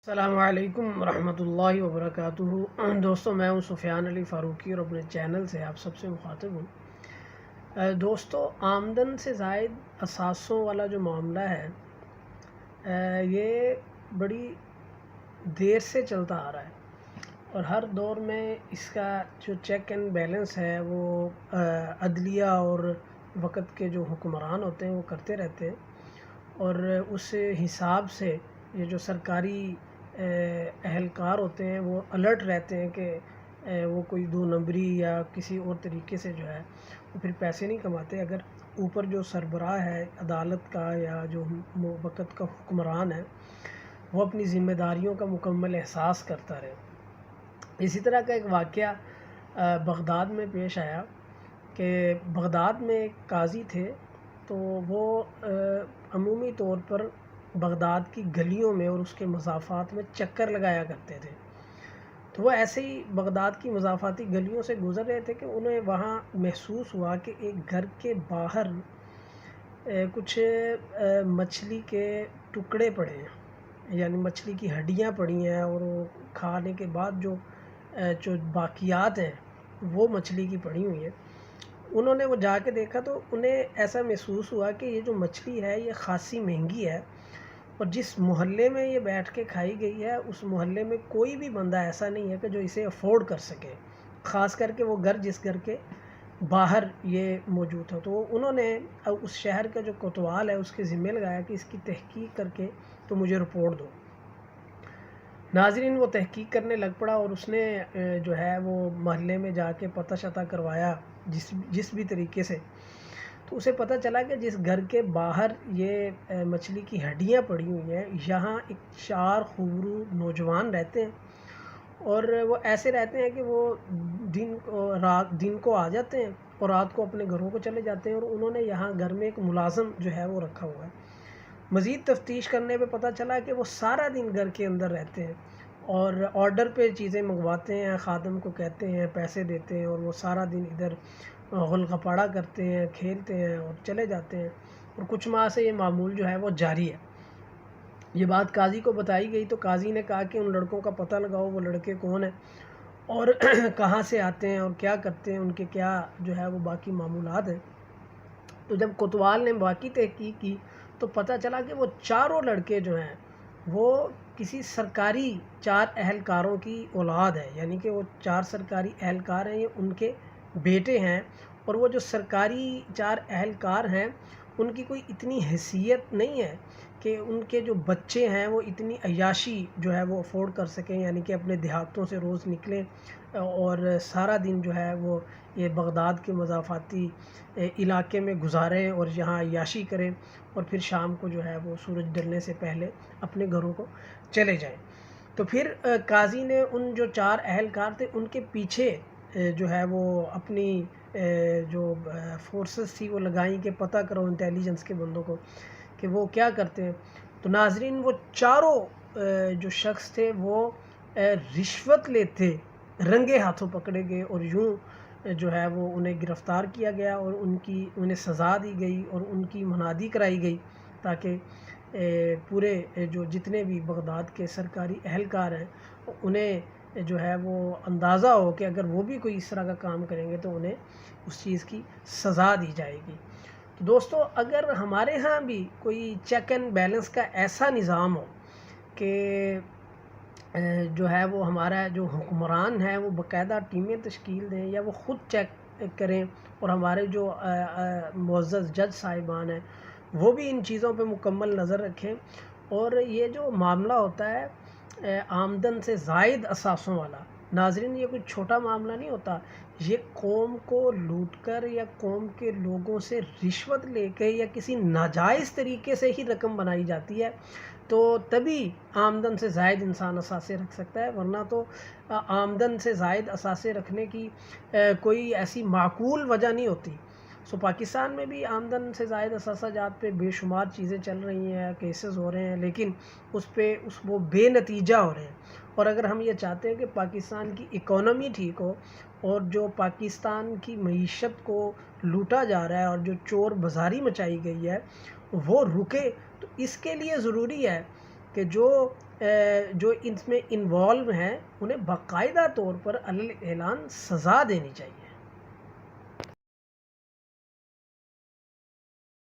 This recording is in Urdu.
السلام علیکم ورحمۃ اللہ وبرکاتہ۔ دوستوں، میں ہوں سفیان علی فاروقی اور اپنے چینل سے آپ سب سے مخاطب ہوں۔ دوستوں، آمدن سے زائد اثاثوں والا جو معاملہ ہے یہ بڑی دیر سے چلتا آ رہا ہے، اور ہر دور میں اس کا جو چیک اینڈ بیلنس ہے وہ عدلیہ اور وقت کے جو حکمران ہوتے ہیں وہ کرتے رہتے ہیں، اور اس حساب سے یہ جو سرکاری اہلکار ہوتے ہیں وہ الرٹ رہتے ہیں کہ وہ کوئی دو نمبری یا کسی اور طریقے سے جو ہے وہ پھر پیسے نہیں کماتے، اگر اوپر جو سربراہ ہے عدالت کا یا جو وقت کا حکمران ہے وہ اپنی ذمہ داریوں کا مکمل احساس کرتا رہے۔ اسی طرح کا ایک واقعہ بغداد میں پیش آیا کہ بغداد میں ایک قاضی تھے، تو وہ عمومی طور پر بغداد کی گلیوں میں اور اس کے مضافات میں چکر لگایا کرتے تھے۔ تو وہ ایسے ہی بغداد کی مضافاتی گلیوں سے گزر رہے تھے کہ انہیں وہاں محسوس ہوا کہ ایک گھر کے باہر کچھ مچھلی کے ٹکڑے پڑے ہیں، یعنی مچھلی کی ہڈیاں پڑی ہیں، اور وہ کھانے کے بعد جو باقیات ہیں وہ مچھلی کی پڑی ہوئی ہیں۔ انہوں نے وہ جا کے دیکھا تو انہیں ایسا محسوس ہوا کہ یہ جو مچھلی ہے یہ خاصی مہنگی ہے، اور جس محلے میں یہ بیٹھ کے کھائی گئی ہے اس محلے میں کوئی بھی بندہ ایسا نہیں ہے کہ جو اسے افورڈ کر سکے، خاص کر کے وہ گھر جس گھر کے باہر یہ موجود تھا۔ تو انہوں نے اس شہر کا جو کوتوال ہے اس کے ذمہ لگایا کہ اس کی تحقیق کر کے تو مجھے رپورٹ دو۔ ناظرین، وہ تحقیق کرنے لگ پڑا اور اس نے جو ہے وہ محلے میں جا کے پتہ شتہ کروایا جس بھی طریقے سے، تو اسے پتہ چلا کہ جس گھر کے باہر یہ مچھلی کی ہڈیاں پڑی ہوئی ہیں یہاں ایک 4 خوبرو نوجوان رہتے ہیں، اور وہ ایسے رہتے ہیں کہ وہ دن کو آ جاتے ہیں اور رات کو اپنے گھروں کو چلے جاتے ہیں، اور انہوں نے یہاں گھر میں ایک ملازم جو ہے وہ رکھا ہوا ہے۔ مزید تفتیش کرنے پہ پتہ چلا کہ وہ سارا دن گھر کے اندر رہتے ہیں اور آرڈر پہ چیزیں منگواتے ہیں، خادم کو کہتے ہیں، پیسے دیتے ہیں، اور وہ سارا دن ادھر غلغپاڑا کرتے ہیں، کھیلتے ہیں اور چلے جاتے ہیں، اور کچھ ماہ سے یہ معمول جو ہے وہ جاری ہے۔ یہ بات قاضی کو بتائی گئی تو قاضی نے کہا کہ ان لڑکوں کا پتہ لگاؤ، وہ لڑکے کون ہیں اور کہاں سے آتے ہیں اور کیا کرتے ہیں، ان کے کیا جو ہے وہ باقی معمولات ہیں۔ تو جب کوتوال نے باقی تحقیق کی تو پتہ چلا کہ وہ چاروں لڑکے جو ہیں وہ کسی سرکاری 4 اہلکاروں کی اولاد ہے، یعنی کہ وہ 4 سرکاری اہلکار ہیں، یہ ان کے بیٹے ہیں، اور وہ جو سرکاری 4 اہلکار ہیں ان کی کوئی اتنی حیثیت نہیں ہے کہ ان کے جو بچے ہیں وہ اتنی عیاشی جو ہے وہ افورڈ کر سکیں، یعنی کہ اپنے دیہاتوں سے روز نکلیں اور سارا دن جو ہے وہ یہ بغداد کے مضافاتی علاقے میں گزاریں اور یہاں عیاشی کریں، اور پھر شام کو جو ہے وہ سورج ڈلنے سے پہلے اپنے گھروں کو چلے جائیں۔ تو پھر قاضی نے ان جو 4 اہلکار تھے ان کے پیچھے جو ہے وہ اپنی جو فورسز تھی وہ لگائیں کہ پتہ کرو انٹیلیجنس کے بندوں کو کہ وہ کیا کرتے ہیں۔ تو ناظرین، وہ چاروں جو شخص تھے وہ رشوت لیتے رنگے ہاتھوں پکڑے گئے، اور یوں جو ہے وہ انہیں گرفتار کیا گیا اور انہیں سزا دی گئی اور ان کی منادی کرائی گئی، تاکہ پورے جو جتنے بھی بغداد کے سرکاری اہلکار ہیں انہیں جو ہے وہ اندازہ ہو کہ اگر وہ بھی کوئی اس طرح کا کام کریں گے تو انہیں اس چیز کی سزا دی جائے گی۔ تو دوستو، اگر ہمارے ہاں بھی کوئی چیک اینڈ بیلنس کا ایسا نظام ہو کہ جو ہے وہ ہمارا جو حکمران ہے وہ باقاعدہ ٹیمیں تشکیل دیں یا وہ خود چیک کریں، اور ہمارے جو معزز جج صاحبان ہیں وہ بھی ان چیزوں پہ مکمل نظر رکھیں، اور یہ جو معاملہ ہوتا ہے آمدن سے زائد اثاثوں والا، ناظرین یہ کوئی چھوٹا معاملہ نہیں ہوتا، یہ قوم کو لوٹ کر یا قوم کے لوگوں سے رشوت لے کے یا کسی ناجائز طریقے سے ہی رقم بنائی جاتی ہے، تو تبھی آمدن سے زائد انسان اثاثے رکھ سکتا ہے، ورنہ تو آمدن سے زائد اثاثے رکھنے کی کوئی ایسی معقول وجہ نہیں ہوتی۔ پاکستان میں بھی آمدن سے زائد اثاثہ جات پہ بے شمار چیزیں چل رہی ہیں، کیسز ہو رہے ہیں، لیکن وہ بے نتیجہ ہو رہے ہیں، اور اگر ہم یہ چاہتے ہیں کہ پاکستان کی اکانومی ٹھیک ہو اور جو پاکستان کی معیشت کو لوٹا جا رہا ہے اور جو چور بازاری مچائی گئی ہے وہ رکے، تو اس کے لیے ضروری ہے کہ جو اس میں انوالو ہیں انہیں باقاعدہ طور پر علی اعلان سزا دینی چاہیے.